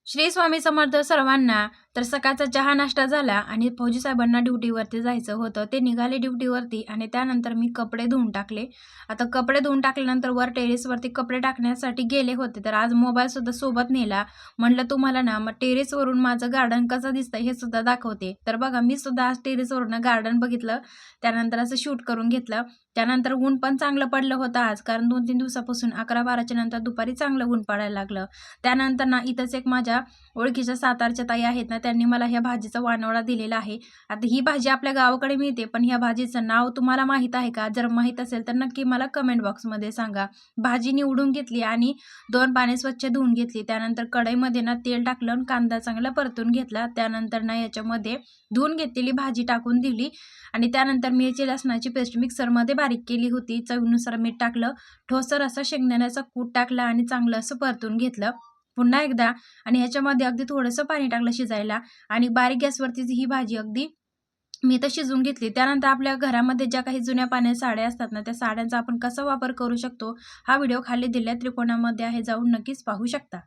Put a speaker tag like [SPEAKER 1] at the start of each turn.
[SPEAKER 1] श्री स्वामी समर्थ सर्वांना. तर सकाळचा चहा नाश्ता झाला आणि फौजी साहेबांना ड्युटीवरती जायचं होतं. ते निघाले ड्युटीवरती आणि त्यानंतर मी कपडे धुवून टाकले. आता कपडे धुवून टाकल्यानंतर वर टेरेसवरती कपडे टाकण्यासाठी गेले होते. तर आज मोबाईलसुद्धा सोबत नेला. म्हणलं तुम्हाला ना मग टेरेसवरून माझं गार्डन कसं दिसतंय हे सुद्धा दाखवते. तर बघा मी सुद्धा आज टेरेसवरून गार्डन बघितलं. त्यानंतर असं शूट करून घेतलं. त्यानंतर ऊन पण चांगलं पडलं होतं आज, कारण 2-3 दिवसापासून 11-12च्या नंतर दुपारी चांगलं ऊन पडायला लागलं. त्यानंतर ना इथंच एक माझ्या ओळखीच्या सातारच्या ताई आहेत ना, त्यांनी मला ह्या भाजीचा वानवडा दिलेला आहे. आता ही भाजी आपल्या गावाकडे मिळते, पण ह्या भाजीचं नाव तुम्हाला माहीत आहे का? जर माहीत असेल तर नक्की मला कमेंट बॉक्समध्ये सांगा. भाजी निवडून घेतली आणि 2 पाणी स्वच्छ धुवून घेतली. त्यानंतर कढईमध्ये ना तेल टाकलं आणि कांदा चांगला परतून घेतला. त्यानंतर ना याच्यामध्ये धुवून घेतलेली भाजी टाकून दिली आणि त्यानंतर मिरची लसणाची पेस्ट मिक्सरमध्ये बारीक केली होती. चवीनुसार मीठ टाकलं, ठोसर असा शेंगदाण्याचा कूट टाकला आणि चांगलं असं परतून घेतलं पुन्हा एकदा. आणि ह्याच्यामध्ये अगदी थोडंसं पाणी टाकलं शिजायला आणि बारीक गॅसवरती ही भाजी अगदी मी तर शिजवून घेतली. त्यानंतर आपल्या घरामध्ये ज्या काही जुन्या पाण्याच्या साड्या असतात ना, त्या साड्यांचा आपण कसा वापर करू शकतो, हा व्हिडिओ खाली दिलेल्या त्रिकोणामध्ये आहे, जाऊन नक्कीच पाहू शकता.